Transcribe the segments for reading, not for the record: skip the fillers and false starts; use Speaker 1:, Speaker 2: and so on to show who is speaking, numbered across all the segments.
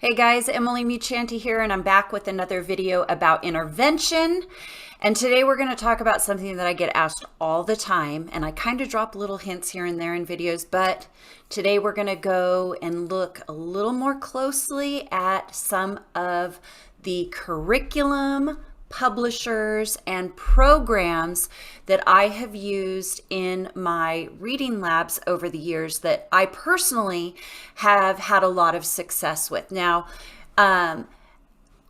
Speaker 1: Hey guys, Emily Muchanti here, and I'm back with another video about intervention. And today we're going to talk about something that I get asked all the time, and I kind of drop little hints here and there in videos, but today we're going to go and look a little more closely at some of the curriculum, publishers, and programs that I have used in my reading labs over the years that I personally have had a lot of success with. Now,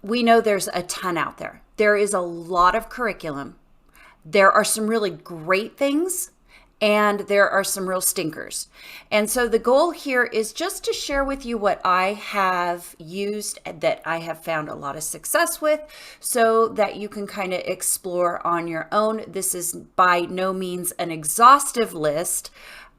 Speaker 1: we know there's a ton out there. There is a lot of curriculum. There are some really great things, and there are some real stinkers. And so the goal here is just to share with you what I have used that I have found a lot of success with so that you can kind of explore on your own. This is by no means an exhaustive list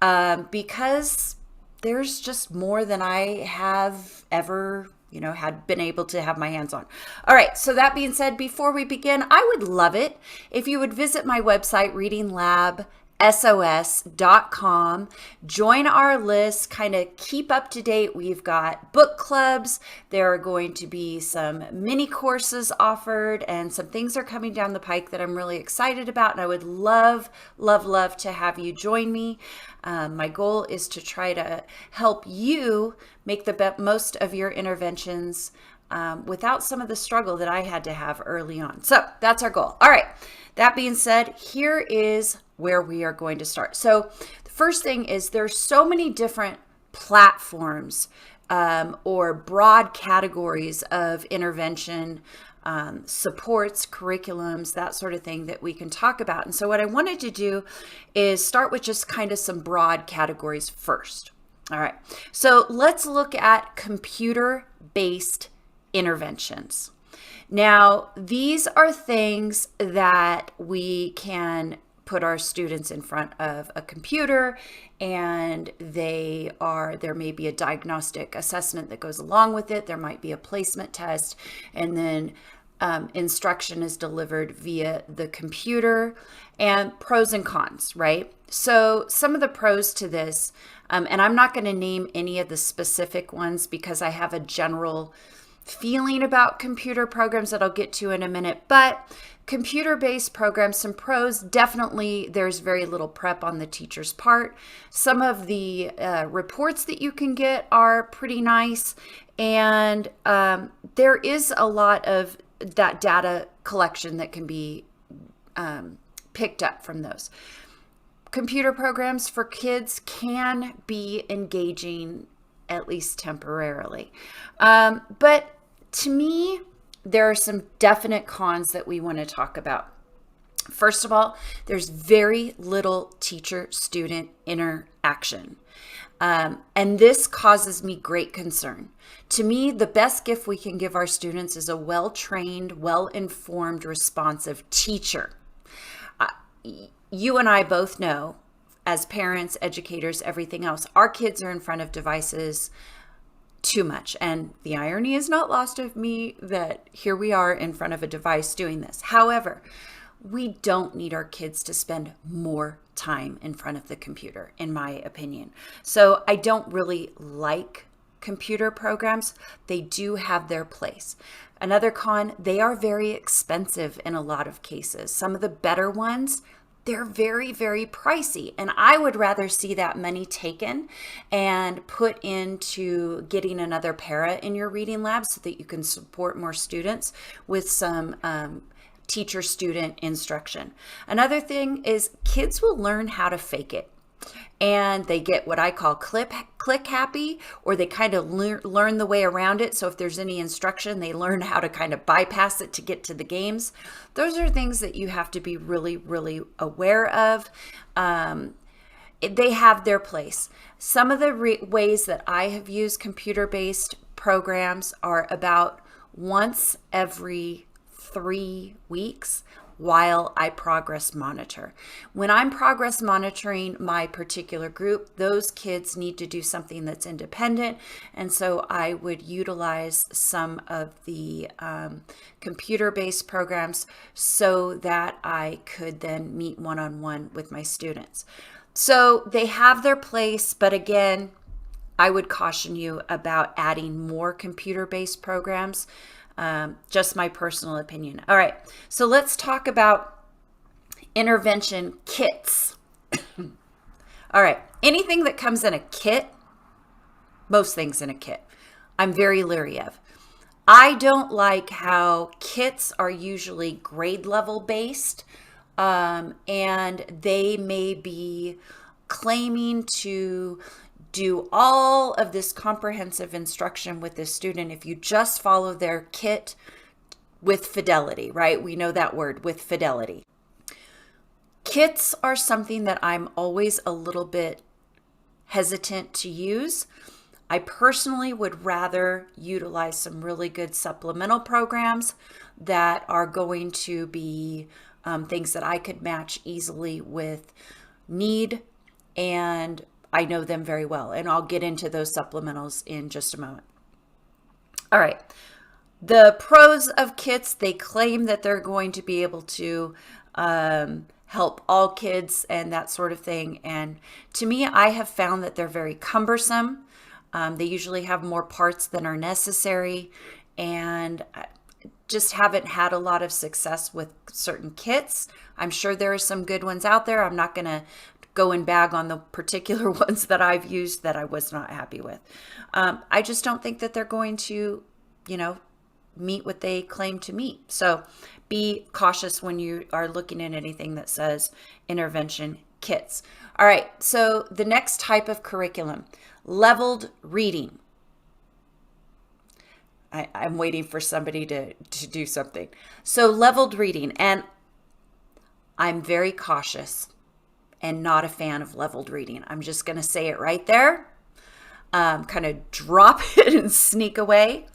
Speaker 1: because there's just more than I have ever had been able to have my hands on. All right, so that being said, before we begin, I would love it if you would visit my website, readinglabsos.com, join our list, kind of keep up to date. We've got book clubs. There are going to be some mini courses offered, and some things are coming down the pike that I'm really excited about, and I would love, love, love to have you join me. My goal is to try to help you make the most of your interventions without some of the struggle that I had to have early on. So that's our goal. All right. That being said, here is where we are going to start. So the first thing is there's so many different platforms or broad categories of intervention, supports, curriculums, that sort of thing that we can talk about. And so what I wanted to do is start with just kind of some broad categories first. All right, so let's look at computer-based interventions. Now, these are things that we can put our students in front of a computer, and there may be a diagnostic assessment that goes along with it. There might be a placement test, and then instruction is delivered via the computer, and pros and cons, right? So some of the pros to this, and I'm not going to name any of the specific ones because I have a general feeling about computer programs that I'll get to in a minute, but computer-based programs, some pros, definitely there's very little prep on the teacher's part. Some of the reports that you can get are pretty nice, and there is a lot of that data collection that can be picked up from those. Computer programs for kids can be engaging, at least temporarily. But to me, there are some definite cons that we want to talk about. First of all, there's very little teacher-student interaction. And this causes me great concern. To me, the best gift we can give our students is a well-trained, well-informed, responsive teacher. You and I both know, as parents, educators, everything else, our kids are in front of devices too much. And the irony is not lost of me that here we are in front of a device doing this. However, we don't need our kids to spend more time in front of the computer, in my opinion. So I don't really like computer programs. They do have their place. Another con, they are very expensive in a lot of cases. Some of the better ones, they're very, very pricey. And I would rather see that money taken and put into getting another para in your reading lab so that you can support more students with some teacher-student instruction. Another thing is kids will learn how to fake it. And they get what I call click happy, or they kind of learn the way around it. So if there's any instruction, they learn how to kind of bypass it to get to the games. Those are things that you have to be really, really aware of. They have their place. Some of the ways that I have used computer-based programs are about once every 3 weeks while I progress monitor. When I'm progress monitoring my particular group, those kids need to do something that's independent, and so I would utilize some of the computer-based programs so that I could then meet one-on-one with my students. So they have their place, but again, I would caution you about adding more computer-based programs. Just my personal opinion. All right, so let's talk about intervention kits. All right, anything that comes in a kit, most things in a kit, I'm very leery of. I don't like how kits are usually grade level based, and they may be claiming to do all of this comprehensive instruction with this student if you just follow their kit with fidelity, right? We know that word, with fidelity. Kits are something that I'm always a little bit hesitant to use. I personally would rather utilize some really good supplemental programs that are going to be things that I could match easily with need, and I know them very well. And I'll get into those supplementals in just a moment. All right. The pros of kits, they claim that they're going to be able to help all kids and that sort of thing. And to me, I have found that they're very cumbersome. They usually have more parts than are necessary, and I just haven't had a lot of success with certain kits. I'm sure there are some good ones out there. I'm not going to go and bag on the particular ones that I've used that I was not happy with. I just don't think that they're going to, meet what they claim to meet. So be cautious when you are looking at anything that says intervention kits. All right, so the next type of curriculum, leveled reading. I'm waiting for somebody to do something. So leveled reading, and I'm very cautious and not a fan of leveled reading. I'm just going to say it right there, kind of drop it and sneak away.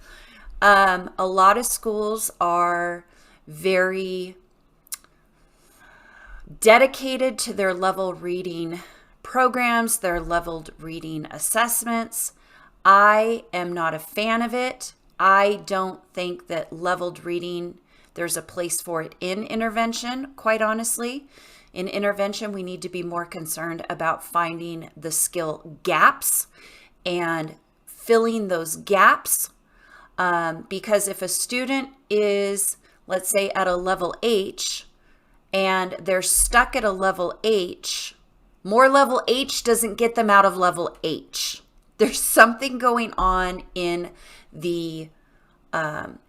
Speaker 1: A lot of schools are very dedicated to their level reading programs, their leveled reading assessments. I am not a fan of it. I don't think that leveled reading, there's a place for it in intervention, quite honestly. In intervention, we need to be more concerned about finding the skill gaps and filling those gaps. Because if a student is, let's say, at a level H and they're stuck at a level H, more level H doesn't get them out of level H. There's something going on in the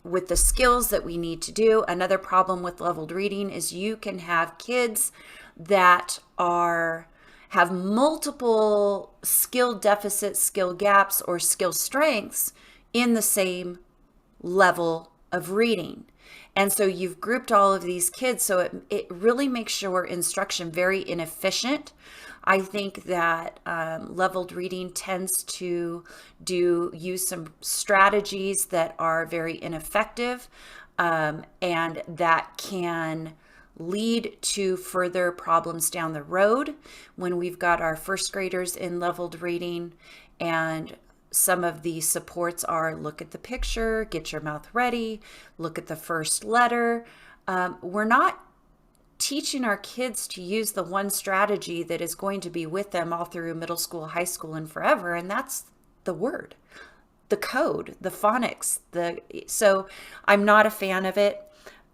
Speaker 1: with the skills that we need to do. Another problem with leveled reading is you can have kids that have multiple skill deficits, skill gaps, or skill strengths in the same level of reading. And so you've grouped all of these kids, so it really makes your instruction very inefficient. I think that leveled reading tends to use some strategies that are very ineffective, and that can lead to further problems down the road when we've got our first graders in leveled reading, and some of the supports are look at the picture, get your mouth ready, look at the first letter. We're not teaching our kids to use the one strategy that is going to be with them all through middle school, high school, and forever, and that's the word, the code, the phonics. So I'm not a fan of it.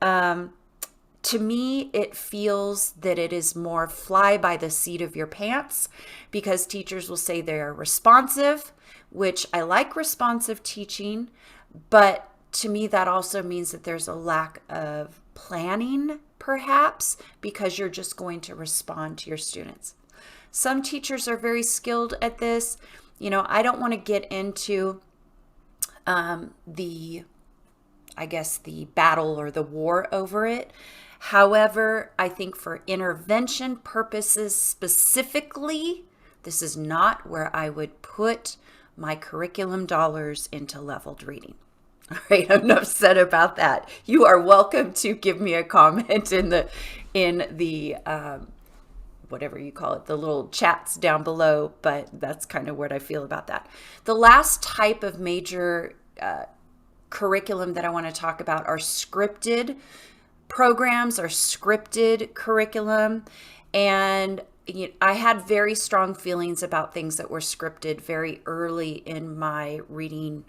Speaker 1: To me, it feels that it is more fly by the seat of your pants, because teachers will say they are responsive, which I like responsive teaching, but to me that also means that there's a lack of planning, perhaps, because you're just going to respond to your students. Some teachers are very skilled at this. I don't want to get into the battle or the war over it. However, I think for intervention purposes specifically, this is not where I would put my curriculum dollars into leveled reading. All right, enough said about that. You are welcome to give me a comment in the whatever you call it, the little chats down below, but that's kind of what I feel about that. The last type of major curriculum that I want to talk about are scripted programs or scripted curriculum. And I had very strong feelings about things that were scripted very early in my reading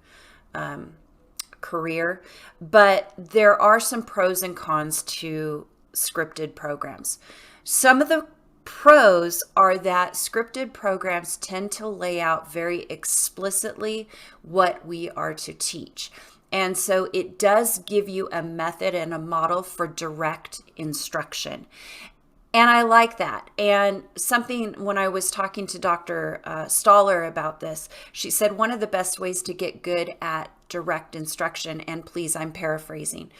Speaker 1: career, but there are some pros and cons to scripted programs. Some of the pros are that scripted programs tend to lay out very explicitly what we are to teach. And so it does give you a method and a model for direct instruction. And I like that. And something, when I was talking to Dr. Staller about this, she said one of the best ways to get good at direct instruction, and please, I'm paraphrasing,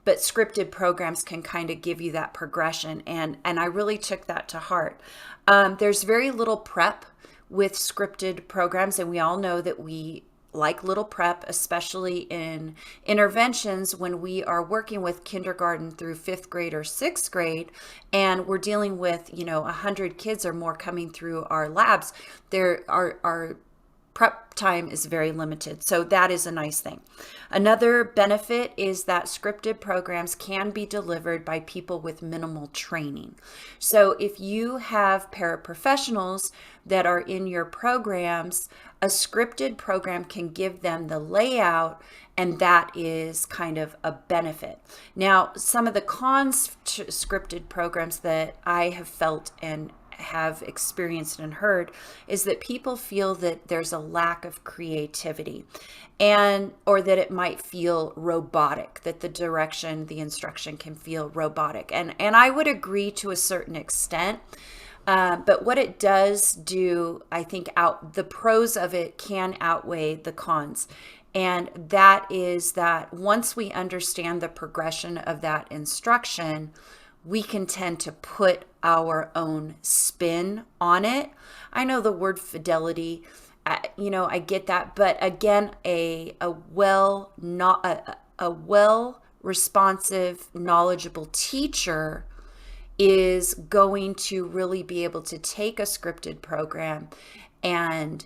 Speaker 1: but scripted programs can kind of give you that progression. And I really took that to heart. There's very little prep with scripted programs, and we all know that we like little prep, especially in interventions when we are working with kindergarten through 5th grade or 6th grade, and we're dealing with, 100 kids or more coming through our labs. Our prep time is very limited. So that is a nice thing. Another benefit is that scripted programs can be delivered by people with minimal training. So if you have paraprofessionals that are in your programs, a scripted program can give them the layout, and that is kind of a benefit. Now, some of the cons to scripted programs that I have felt and have experienced and heard is that people feel that there's a lack of creativity, or that it might feel robotic, that the instruction can feel robotic. And I would agree to a certain extent. But what it does do, I think the pros of it can outweigh the cons. And that is that once we understand the progression of that instruction, we can tend to put our own spin on it. I know the word fidelity, I get that, but again, a well responsive, knowledgeable teacher is going to really be able to take a scripted program and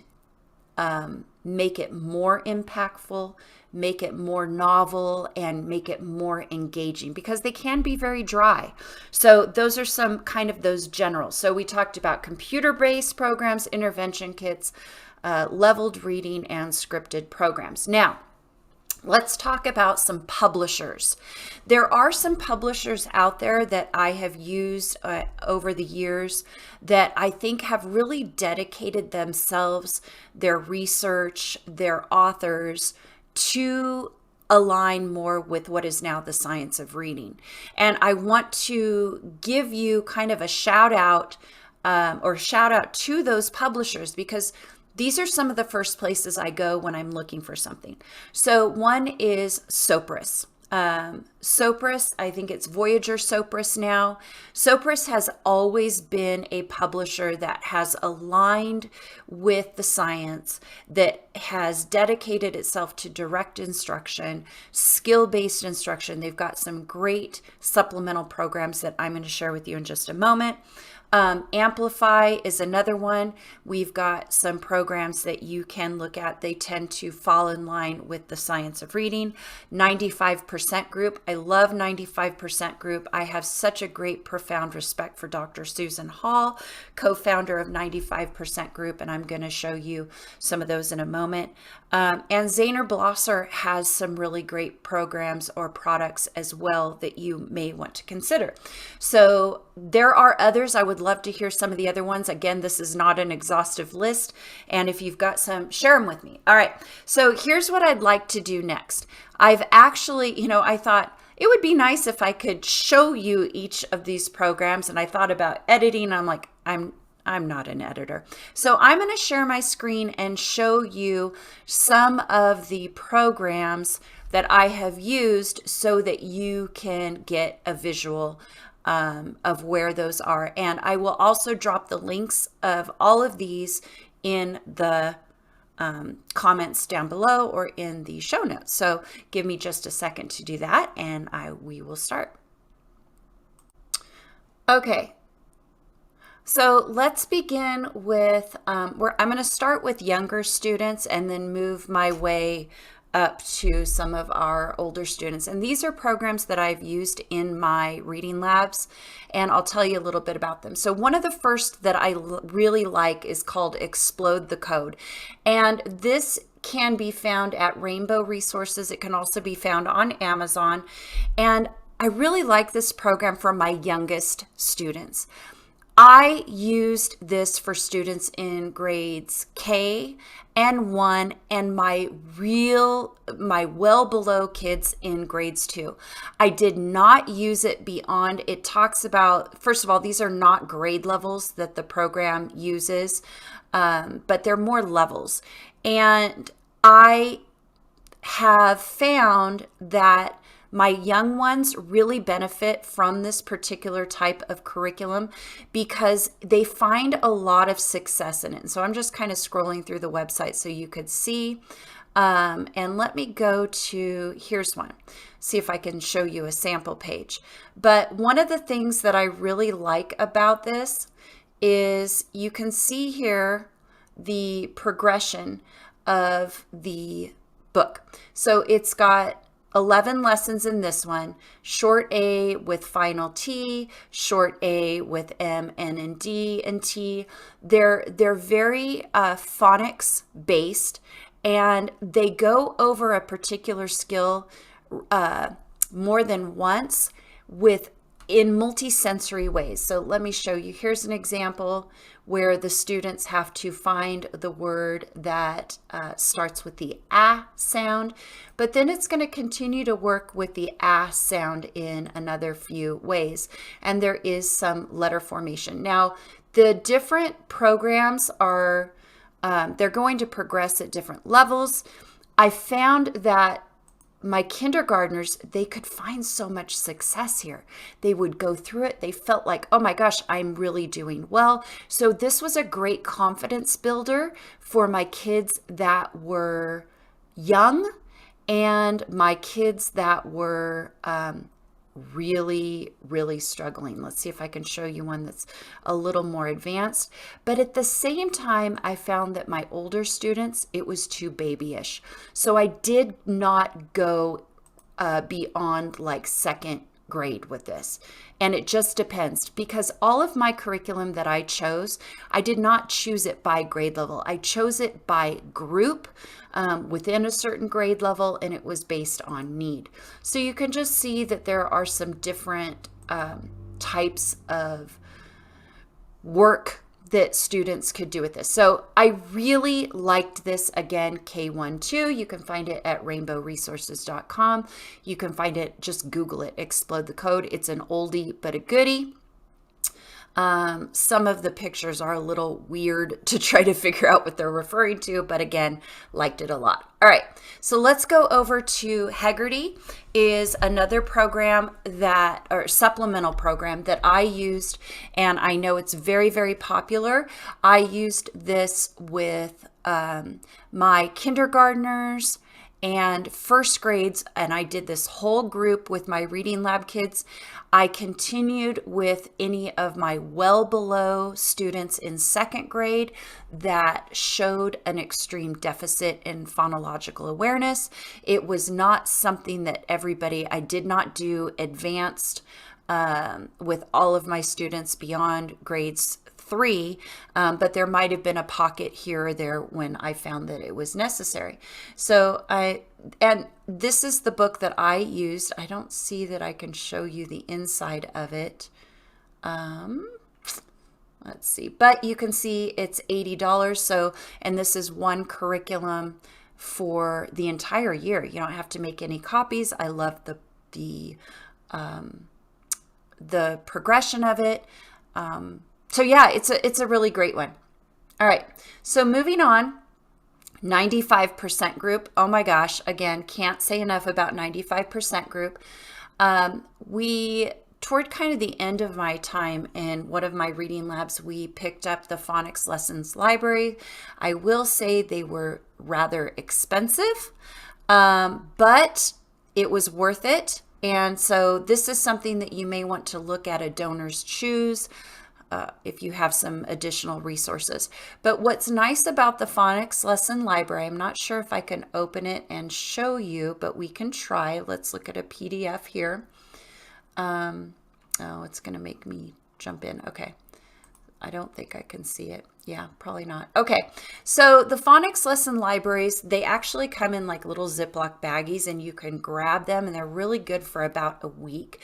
Speaker 1: make it more impactful, make it more novel, and make it more engaging, because they can be very dry. So those are some kind of those generals. So we talked about computer-based programs, intervention kits, leveled reading, and scripted programs. Now, let's talk about some publishers. There are some publishers out there that I have used over the years that I think have really dedicated themselves, their research, their authors, to align more with what is now the science of reading. And I want to give you kind of a shout out to those publishers, because these are some of the first places I go when I'm looking for something. So one is Sopris. Sopris, I think it's Voyager Sopris now. Sopris has always been a publisher that has aligned with the science, that has dedicated itself to direct instruction, skill-based instruction. They've got some great supplemental programs that I'm going to share with you in just a moment. Amplify is another one. We've got some programs that you can look at. They tend to fall in line with the science of reading. 95% Group. I love 95% Group. I have such a great, profound respect for Dr. Susan Hall, co-founder of 95% Group, and I'm going to show you some of those in a moment. And Zaner Blosser has some really great programs or products as well that you may want to consider. So there are others. I would love to hear some of the other ones. Again, this is not an exhaustive list, and if you've got some, share them with me. All right, so here's what I'd like to do next. I've actually, I thought it would be nice if I could show you each of these programs, and I thought about editing. I'm like, I'm not an editor. So I'm going to share my screen and show you some of the programs that I have used so that you can get a visual of where those are. And I will also drop the links of all of these in the comments down below or in the show notes. So give me just a second to do that, and we will start. Okay. So let's begin with, I'm going to start with younger students and then move my way up to some of our older students. And these are programs that I've used in my reading labs, and I'll tell you a little bit about them. So one of the first that I really like is called Explode the Code. And this can be found at Rainbow Resources. It can also be found on Amazon. And I really like this program for my youngest students. I used this for students in grades K and 1 and my well below kids in grades 2. I did not use it beyond. It talks about, first of all, these are not grade levels that the program uses, but they're more levels. And I have found that my young ones really benefit from this particular type of curriculum because they find a lot of success in it. And so I'm just kind of scrolling through the website so you could see. And let me go to, here's one, see if I can show you a sample page. But one of the things that I really like about this is you can see here the progression of the book. So it's got 11 lessons in this one, short A with final T, short A with M, N, and D, and T. They're very phonics based, and they go over a particular skill more than once in multisensory ways. So let me show you. Here's an example where the students have to find the word that starts with the ah sound, but then it's going to continue to work with the ah sound in another few ways. And there is some letter formation. Now, the different programs are, they're going to progress at different levels. I found that my kindergartners, they could find so much success here. They would go through it. They felt like, oh my gosh, I'm really doing well. So this was a great confidence builder for my kids that were young and my kids that were really struggling. Let's see if I can show you one that's a little more advanced. But at the same time, I found that my older students, it was too babyish. So I did not go beyond like second grade with this. And it just depends, because all of my curriculum that I chose, I did not choose it by grade level. I chose it by group within a certain grade level, and it was based on need. So you can just see that there are some different types of work that students could do with this. So I really liked this. Again, K12. You can find it at rainbowresources.com. You can find it, just Google it, Explode the Code. It's an oldie but a goodie. Some of the pictures are a little weird to try to figure out what they're referring to, but again, liked it a lot. All right, so let's go over to Hegerty. Is another program that, or supplemental program that I used, and I know it's very popular. I used this with my kindergartners and first grades, and I did this whole group with my reading lab kids. I continued with any of my well below students in second grade that showed an extreme deficit in phonological awareness. It was not something that I did not do advanced with all of my students beyond grades 3, but there might have been a pocket here or there when I found that it was necessary. So and this is the book that I used. I don't see that I can show you the inside of it. Let's see, but you can see it's $80. So, and this is one curriculum for the entire year. You don't have to make any copies. I love the progression of it. So yeah, it's a really great one. All right, so moving on, 95% group. Oh my gosh, again, can't say enough about 95% group. Toward kind of the end of my time in one of my reading labs, we picked up the Phonics Lessons Library. I will say they were rather expensive, but it was worth it. And so this is something that you may want to look at a Donors Choose if you have some additional resources. But what's nice about the Phonics lesson library, I'm not sure if I can open it and show you, but we can try. Let's look at a PDF here. Oh, it's going to make me jump in. Okay. I don't think I can see it. Yeah, probably not. Okay, so the Phonics lesson libraries, they actually come in like little Ziploc baggies, and you can grab them, and they're really good for about a week.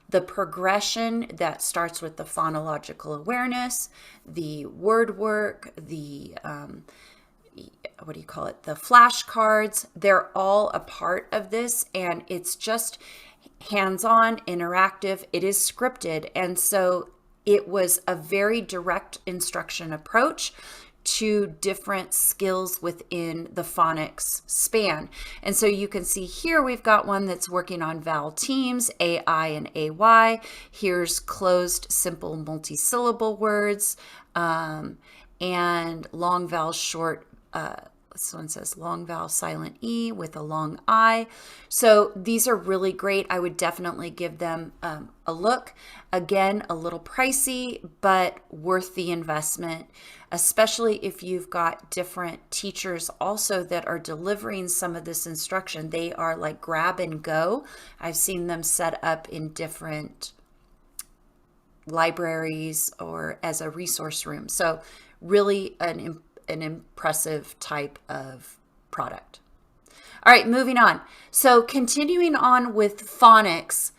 Speaker 1: The progression that starts with the phonological awareness, the word work, the what do you call it? The flashcards, they're all a part of this, and it's just hands-on, interactive. It is scripted, and so it was a very direct instruction approach to different skills within the phonics span. And so you can see here we've got one that's working on vowel teams, AI and AY. Here's closed simple multisyllable words, and long vowel short, this one says long vowel silent E with a long I. So these are really great. I would definitely give them a look. Again, a little pricey, but worth the investment, especially if you've got different teachers also that are delivering some of this instruction. They are like grab and go. I've seen them set up in different libraries or as a resource room. So really an impressive type of product. All right, moving on. So continuing on with phonics,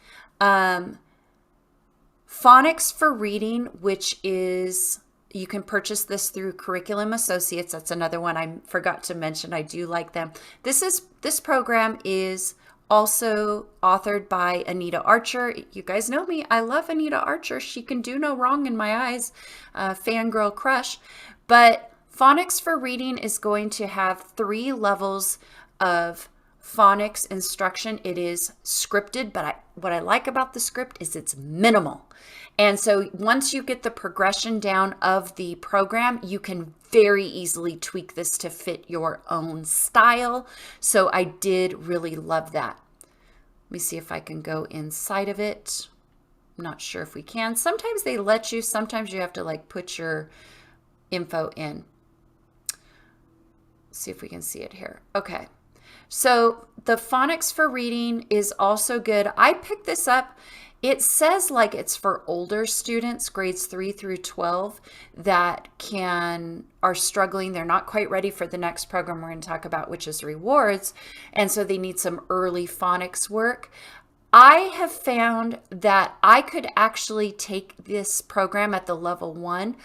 Speaker 1: Phonics for Reading, which is, you can purchase this through Curriculum Associates. That's another one I forgot to mention. I do like them. This program is also authored by Anita Archer. You guys know me. I love Anita Archer. She can do no wrong in my eyes. Fangirl crush. But Phonics for Reading is going to have 3 levels of phonics instruction. It is scripted, but what I like about the script is it's minimal. And so once you get the progression down of the program, you can very easily tweak this to fit your own style. So I did really love that. Let me see if I can go inside of it. I'm not sure if we can. Sometimes they let you, sometimes you have to like put your info in. Let's see if we can see it here. Okay. So the Phonics for Reading is also good. I picked this up. It says like it's for older students, grades 3 through 12, that are struggling. They're not quite ready for the next program we're going to talk about, which is rewards. And so they need some early phonics work. I have found that I could actually take this program at the level 1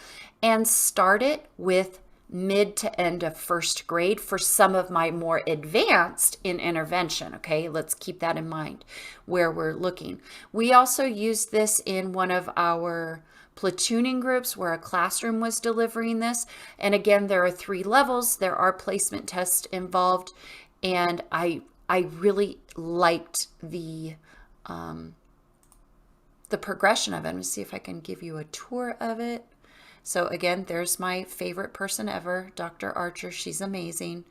Speaker 1: and start it with mid to end of first grade for some of my more advanced in intervention. Okay, let's keep that in mind where we're looking. We also used this in one of our platooning groups where a classroom was delivering this. And again, there are 3 levels. There are placement tests involved. And I really liked the progression of it. Let me see if I can give you a tour of it. So again, there's my favorite person ever, Dr. Archer. She's amazing.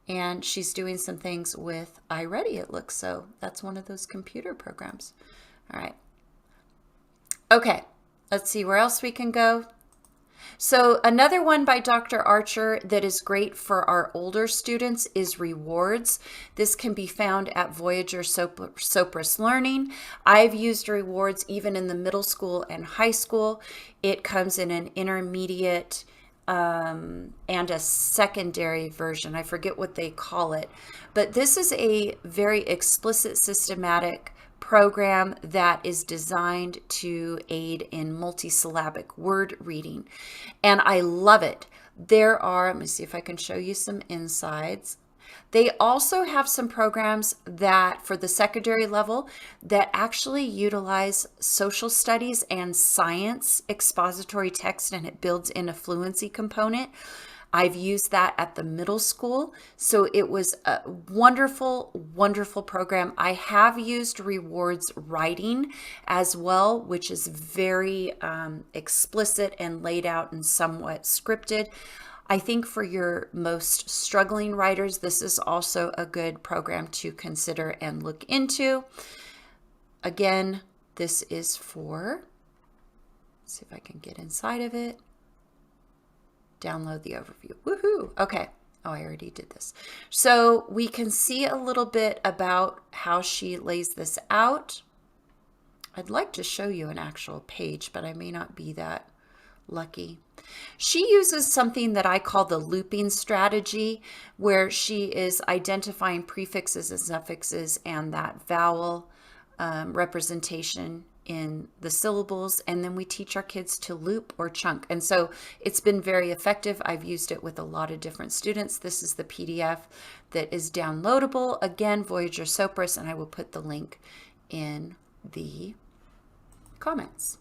Speaker 1: And she's doing some things with iReady, it looks. So that's one of those computer programs. All right. Okay, let's see where else we can go. So another one by Dr. Archer that is great for our older students is rewards. This can be found at Voyager Sopris Learning. I've used rewards even in the middle school and high school. It comes in an intermediate and a secondary version. I forget what they call it, but this is a very explicit, systematic program that is designed to aid in multisyllabic word reading. And I love it. There are, let me see if I can show you some insides. They also have some programs that for the secondary level that actually utilize social studies and science expository text, and it builds in a fluency component. I've used that at the middle school. So it was a wonderful, wonderful program. I have used rewards writing as well, which is very explicit and laid out and somewhat scripted. I think for your most struggling writers, this is also a good program to consider and look into. Again, this is for See if I can get inside of it. Download the overview. Woohoo! Okay. Oh, I already did this. So we can see a little bit about how she lays this out. I'd like to show you an actual page, but I may not be that lucky. She uses something that I call the looping strategy, where she is identifying prefixes and suffixes and that vowel representation in the syllables, and then we teach our kids to loop or chunk. And so it's been very effective. I've used it with a lot of different students. This is the PDF that is downloadable. Again, Voyager Sopris, and I will put the link in the comments.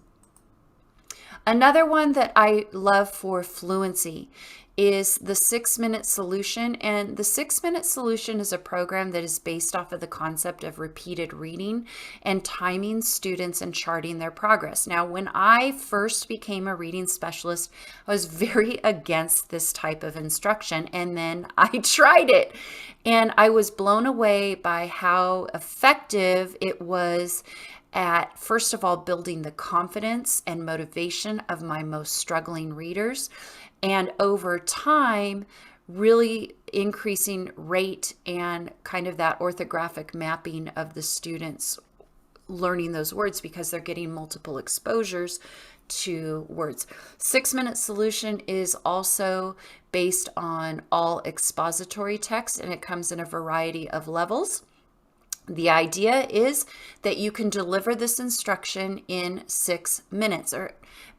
Speaker 1: Another one that I love for fluency is the 6-minute solution. And the 6-minute solution is a program that is based off of the concept of repeated reading and timing students and charting their progress. Now, when I first became a reading specialist, I was very against this type of instruction. And then I tried it and I was blown away by how effective it was at, first of all, building the confidence and motivation of my most struggling readers, and over time, really increasing rate and kind of that orthographic mapping of the students learning those words because they're getting multiple exposures to words. 6-minute solution is also based on all expository text, and it comes in a variety of levels. The idea is that you can deliver this instruction in 6 minutes, or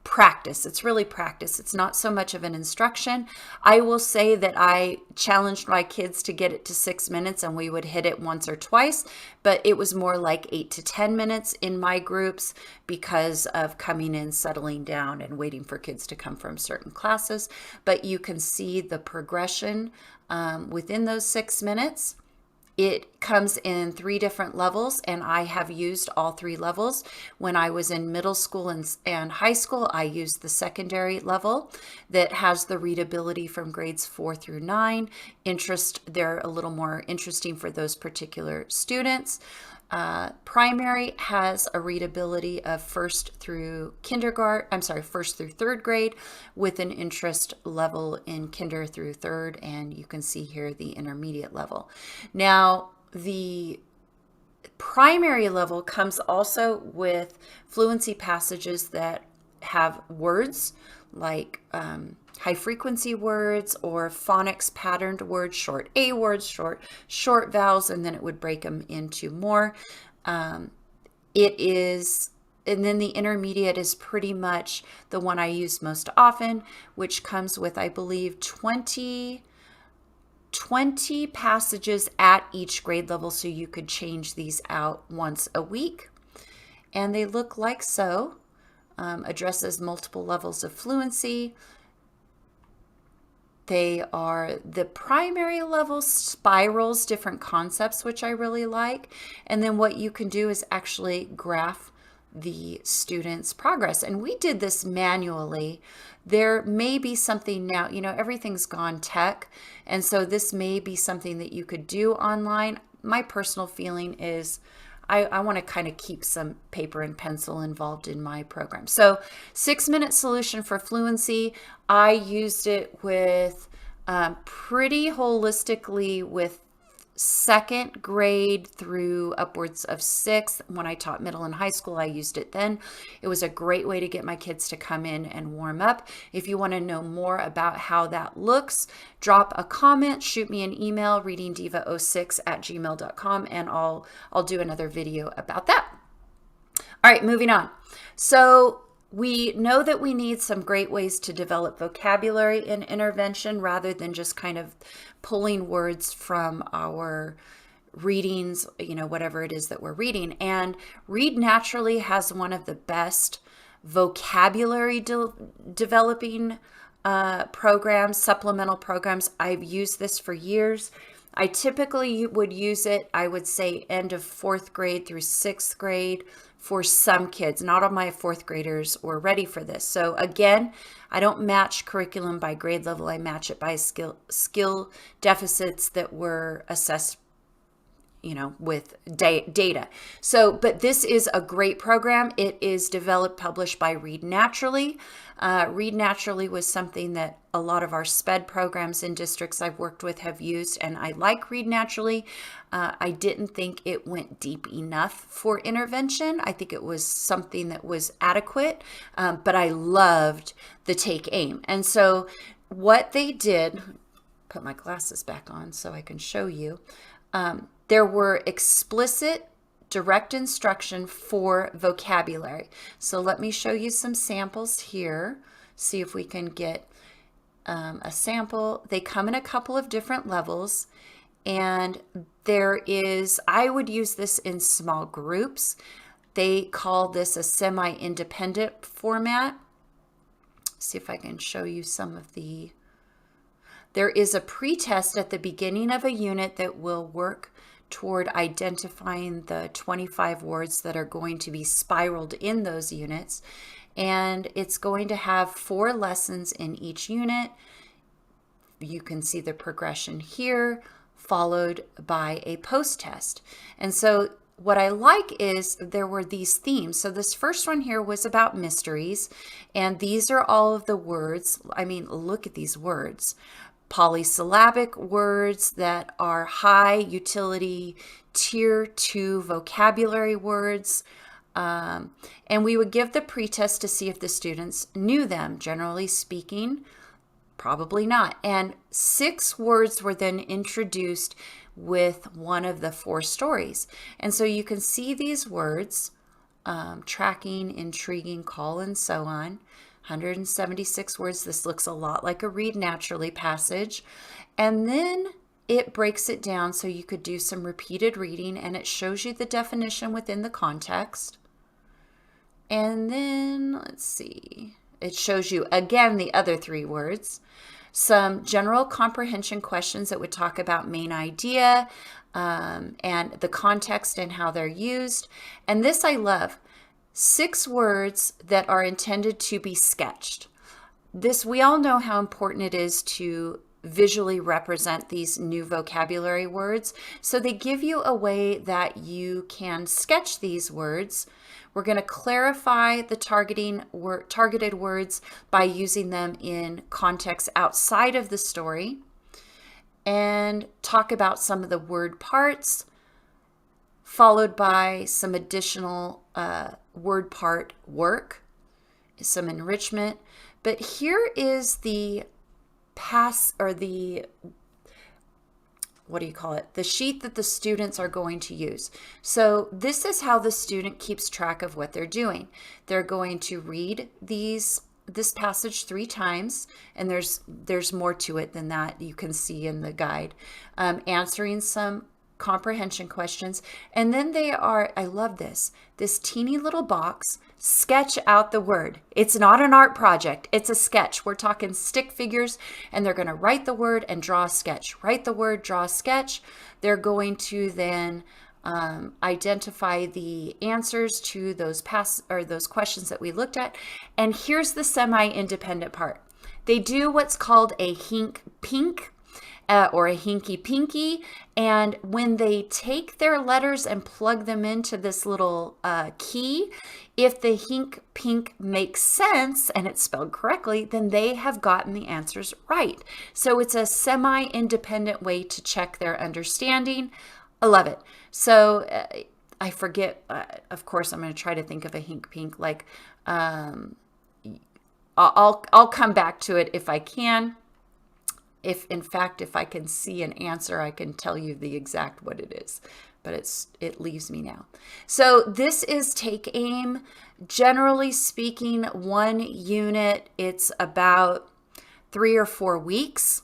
Speaker 1: practice. It's really practice. It's not so much of an instruction. I will say that I challenged my kids to get it to 6 minutes, and we would hit it once or twice, but it was more like 8 to 10 minutes in my groups because of coming in, settling down, and waiting for kids to come from certain classes. But you can see the progression within those 6 minutes. It comes in 3 different levels, and I have used all 3 levels. When I was in middle school and high school, I used the secondary level that has the readability from grades 4 through 9. They're a little more interesting for those particular students. Primary has a readability of first through 3rd grade, with an interest level in kinder through 3rd, and you can see here the intermediate level. Now, the primary level comes also with fluency passages that have words like high frequency words or phonics patterned words, short A words, short vowels, and then it would break them into more. And then the intermediate is pretty much the one I use most often, which comes with, I believe, 20 passages at each grade level, so you could change these out once a week. And they look like so. Addresses multiple levels of fluency. They are the primary level spirals different concepts, which I really like. And then what you can do is actually graph the students' progress. And we did this manually. There may be something now, everything's gone tech. And so this may be something that you could do online. My personal feeling is I want to kind of keep some paper and pencil involved in my program. So 6-minute solution for fluency. I used it with pretty holistically with 2nd grade through upwards of 6th. When I taught middle and high school, I used it then. It was a great way to get my kids to come in and warm up. If you want to know more about how that looks, drop a comment, shoot me an email, readingdiva06@gmail.com, and I'll do another video about that. All right, moving on. So we know that we need some great ways to develop vocabulary in intervention rather than just kind of pulling words from our readings, whatever it is that we're reading. And Read Naturally has one of the best vocabulary developing programs, supplemental programs. I've used this for years. I typically would use it, I would say, end of 4th grade through 6th grade for some kids. Not all my 4th graders were ready for this. So again, I don't match curriculum by grade level. I match it by skill deficits that were assessed, with data. So, but this is a great program. It is developed, published by Read Naturally. Read Naturally was something that a lot of our SPED programs in districts I've worked with have used, and I like Read Naturally. I didn't think it went deep enough for intervention. I think it was something that was adequate, but I loved the Take Aim. And so what they did, put my glasses back on so I can show you. There were explicit direct instruction for vocabulary. So let me show you some samples here. See if we can get a sample. They come in a couple of different levels, and there is, I would use this in small groups. They call this a semi-independent format. See if I can show you some of the, there is a pretest at the beginning of a unit that will work toward identifying the 25 words that are going to be spiraled in those units. And it's going to have 4 lessons in each unit. You can see the progression here, followed by a post-test. And so what I like is there were these themes. So this first one here was about mysteries, and these are all of the words. I mean, look at these words. Polysyllabic words that are high utility tier 2 vocabulary words. And we would give the pretest to see if the students knew them. Generally speaking, probably not. And 6 words were then introduced with one of the 4 stories. And so you can see these words, tracking, intriguing, call, and so on. 176 words. This looks a lot like a Read Naturally passage. And then it breaks it down so you could do some repeated reading, and it shows you the definition within the context. And then, let's see, it shows you again the other 3 words, some general comprehension questions that would talk about main idea and the context and how they're used. And this I love. 6 words that are intended to be sketched. This, we all know how important it is to visually represent these new vocabulary words. So they give you a way that you can sketch these words. We're going to clarify the targeted words by using them in context outside of the story, and talk about some of the word parts, followed by some additional word part work, some enrichment. But here is the the sheet that the students are going to use. So this is how the student keeps track of what they're doing. They're going to read this passage 3 times, and there's more to it than that you can see in the guide, answering some comprehension questions, and then they are, I love this teeny little box, sketch out the word. It's not an art project, it's a sketch. We're talking stick figures, and they're going to write the word and draw a sketch. Write the word, draw a sketch. They're going to then identify the answers to those questions that we looked at. And here's the semi-independent part. They do what's called a hink pink or a hinky pinky, and when they take their letters and plug them into this little key, if the hink pink makes sense and it's spelled correctly, then they have gotten the answers right. So it's a semi-independent way to check their understanding. I love it. So I forget, of course, I'm going to try to think of a hink pink, like I'll come back to it if I can. If I can see an answer, I can tell you the exact what it is, but it leaves me now. So this is Take Aim. Generally speaking, 1 unit, it's about 3 or 4 weeks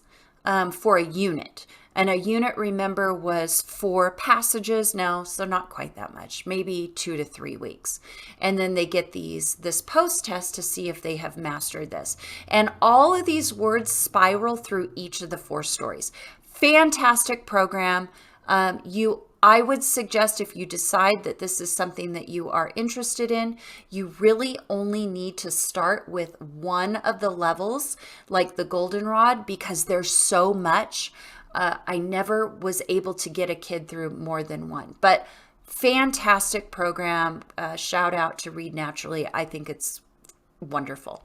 Speaker 1: for a unit. And a unit, remember, was 4 passages. No, so not quite that much, maybe 2 to 3 weeks. And then they get this post-test to see if they have mastered this. And all of these words spiral through each of the 4 stories. Fantastic program. I would suggest, if you decide that this is something that you are interested in, you really only need to start with one of the levels, like the goldenrod, because there's so much. I never was able to get a kid through more than one, but fantastic program. Shout out to Read Naturally. I think it's wonderful.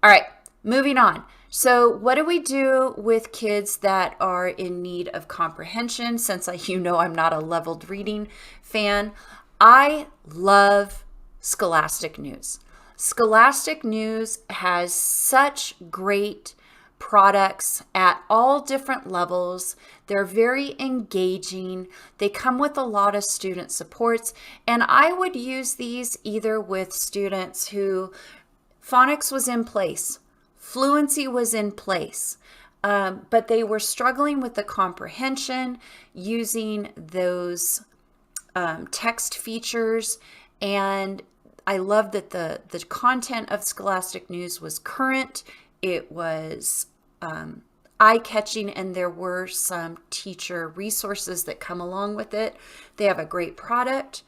Speaker 1: All right, moving on. So what do we do with kids that are in need of comprehension? Since I'm not a leveled reading fan, I love Scholastic News. Scholastic News has such great products at all different levels. They're very engaging. They come with a lot of student supports, and I would use these either with students who Phonics was in place, Fluency was in place, but they were struggling with the comprehension using those text features. And I love that the content of Scholastic News was current. It was eye-catching, and there were some teacher resources that come along with it. They have a great product.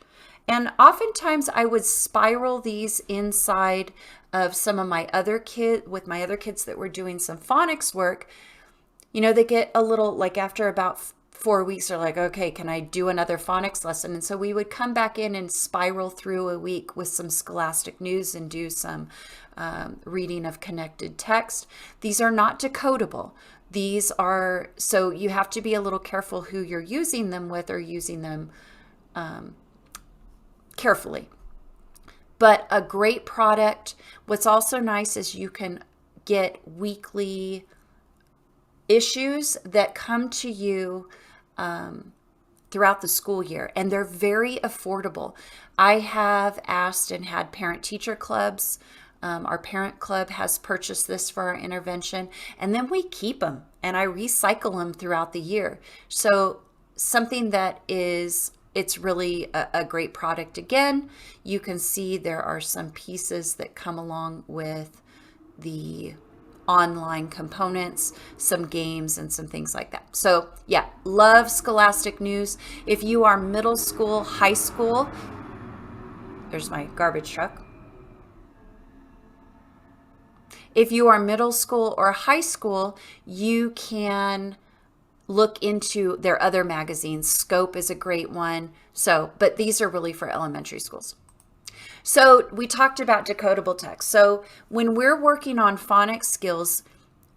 Speaker 1: And oftentimes I would spiral these inside of some of my other kids that were doing some phonics work. They get a little, like after about 4 weeks, they're like, okay, can I do another phonics lesson? And so we would come back in and spiral through a week with some Scholastic News and do some reading of connected text. These are not decodable. So you have to be a little careful who you're using them with, or using them carefully. But a great product. What's also nice is you can get weekly issues that come to you throughout the school year, and they're very affordable. I have asked and had parent-teacher clubs. Our parent club has purchased this for our intervention, and then we keep them, and I recycle them throughout the year. So something that it's really a great product. Again, you can see there are some pieces that come along with the online components, some games, and some things like that. So yeah, love Scholastic News. If you are middle school, high school, there's my garbage truck. If you are middle school or high school, you can look into their other magazines. Scope is a great one. But these are really for elementary schools. So we talked about decodable text. So when we're working on phonics skills,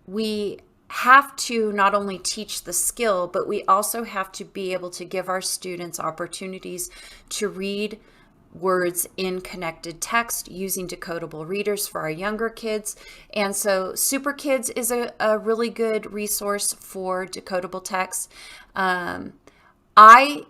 Speaker 1: we have to not only teach the skill, but we also have to be able to give our students opportunities to read words in connected text using decodable readers for our younger kids. And so Super Kids is a really good resource for decodable text. I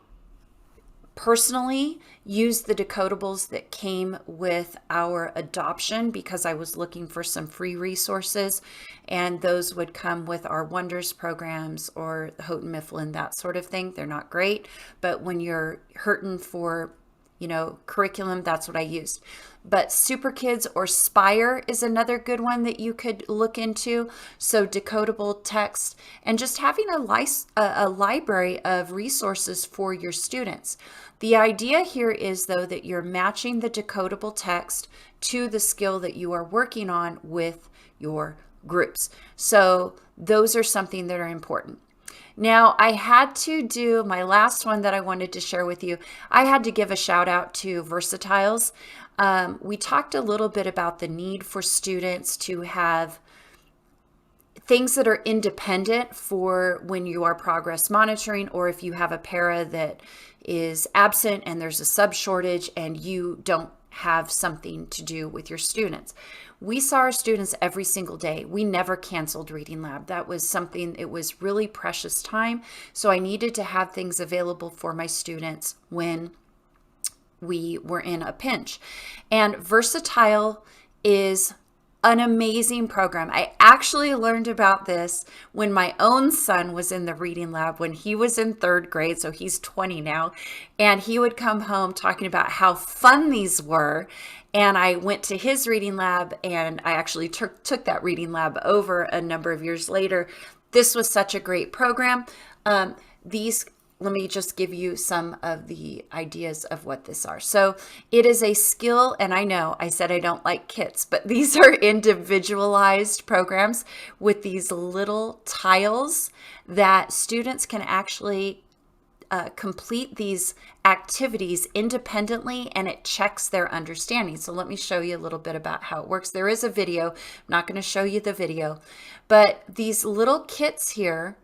Speaker 1: personally used the decodables that came with our adoption because I was looking for some free resources, and those would come with our Wonders programs or Houghton Mifflin, that sort of thing. They're not great, but when you're hurting for curriculum, that's what I used. But Super Kids or Spire is another good one that you could look into. So decodable text, and just having a library of resources for your students. The idea here is, though, that you're matching the decodable text to the skill that you are working on with your groups. So those are something that are important. Now, I had to do my last one that I wanted to share with you. I had to give a shout out to Versatiles. We talked a little bit about the need for students to have things that are independent for when you are progress monitoring, or if you have a para that is absent and there's a sub shortage and you don't have something to do with your students. We saw our students every single day. We never canceled reading lab. That was something, it was really precious time. So I needed to have things available for my students when we were in a pinch. And Versatile is an amazing program. I actually learned about this when my own son was in the reading lab when he was in 3rd grade. So he's 20 now. And he would come home talking about how fun these were. And I went to his reading lab, and I actually took that reading lab over a number of years later. This was such a great program. These let me just give you some of the ideas of what this are. So it is a skill, and I know I said I don't like kits, but these are individualized programs with these little tiles that students can actually complete these activities independently, and it checks their understanding. So let me show you a little bit about how it works. There is a video. I'm not going to show you the video, but these little kits here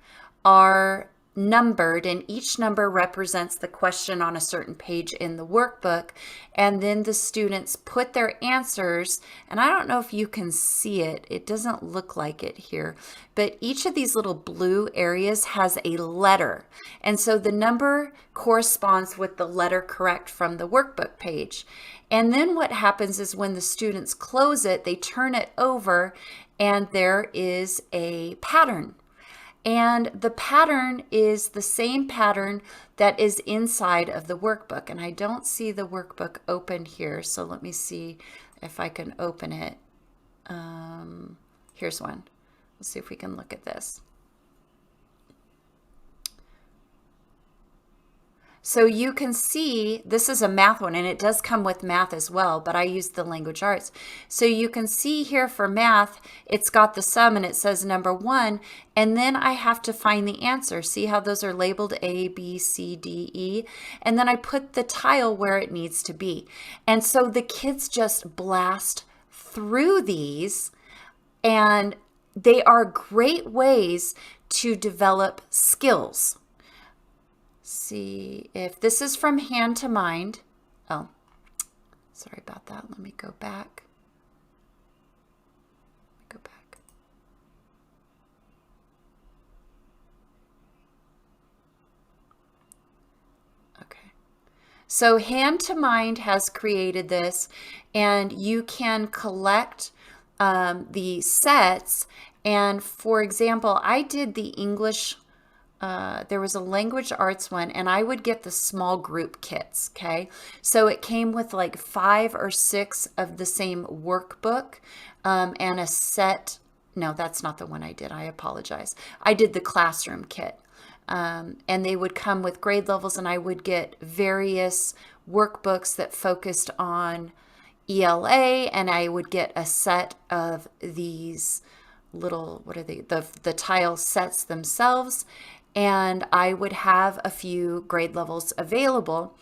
Speaker 1: are numbered, and each number represents the question on a certain page in the workbook, and then the students put their answers, and I don't know if you can see it, it doesn't look like it here, but each of these little blue areas has a letter, and so the number corresponds with the letter correct from the workbook page. And then what happens is when the students close it, they turn it over, and there is a pattern. And the pattern is the same pattern that is inside of the workbook. And I don't see the workbook open here, so let me see if I can open it. Here's one. Let's see if we can look at this. So you can see this is a math one, and it does come with math as well, but I use the language arts. So you can see here for math, it's got the sum and it says number 1, and then I have to find the answer. See how those are labeled A, B, C, D, E? And then I put the tile where it needs to be. And so the kids just blast through these, and they are great ways to develop skills. See if this is from hand to mind. Oh, sorry about that. Let me go back. Okay. So hand to mind has created this, and you can collect the sets. And for example, I did the English. There was a language arts one, and I would get the small group kits, okay? So it came with like 5 or 6 of the same workbook and a set. No, that's not the one I did. I apologize. I did the classroom kit. And they would come with grade levels, and I would get various workbooks that focused on ELA, and I would get a set of these little, what are they? The tile sets themselves. And I would have a few grade levels available.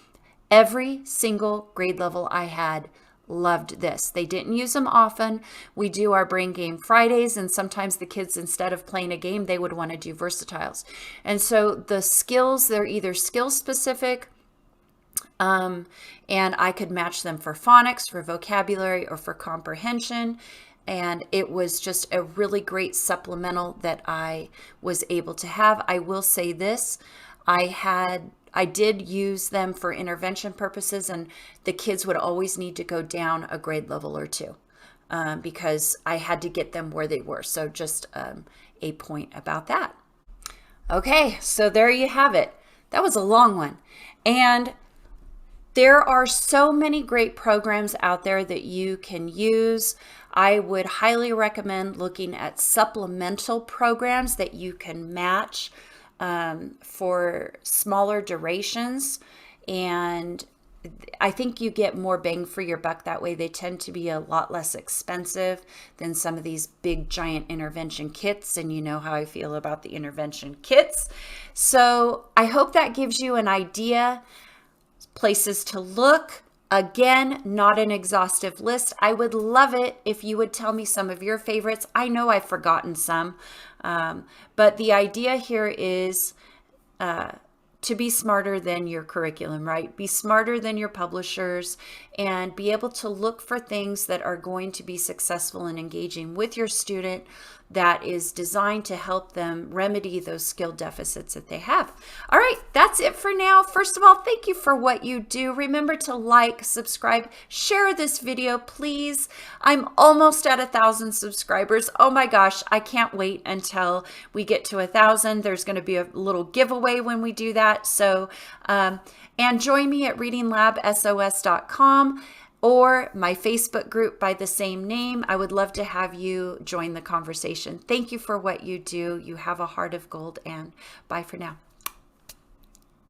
Speaker 1: Every single grade level I had loved this. They didn't use them often. We do our Brain Game Fridays, and sometimes the kids, instead of playing a game, they would want to do versatiles. And so the skills, they're either skill specific, and I could match them for phonics, for vocabulary, or for comprehension. And it was just a really great supplemental that I was able to have. I will say this, I did use them for intervention purposes, and the kids would always need to go down a grade level or 2 because I had to get them where they were. So just a point about that. Okay, so there you have it. That was a long one. And there are so many great programs out there that you can use. I would highly recommend looking at supplemental programs that you can match for smaller durations. And I think you get more bang for your buck that way. They tend to be a lot less expensive than some of these big giant intervention kits. And you know how I feel about the intervention kits. So I hope that gives you an idea. Places to look. Again, not an exhaustive list. I would love it if you would tell me some of your favorites. I know I've forgotten some, but the idea here is to be smarter than your curriculum, right? Be smarter than your publishers and be able to look for things that are going to be successful in engaging with your student that is designed to help them remedy those skill deficits that they have. All right, that's it for now. First of all, thank you for what you do. Remember to like, subscribe, share this video, please. I'm almost at 1,000 subscribers. Oh my gosh, I can't wait until we get to 1,000. There's going to be a little giveaway when we do that. So, and join me at readinglabsos.com. or my Facebook group by the same name. I would love to have you join the conversation. Thank you for what you do. You have a heart of gold, and bye for now.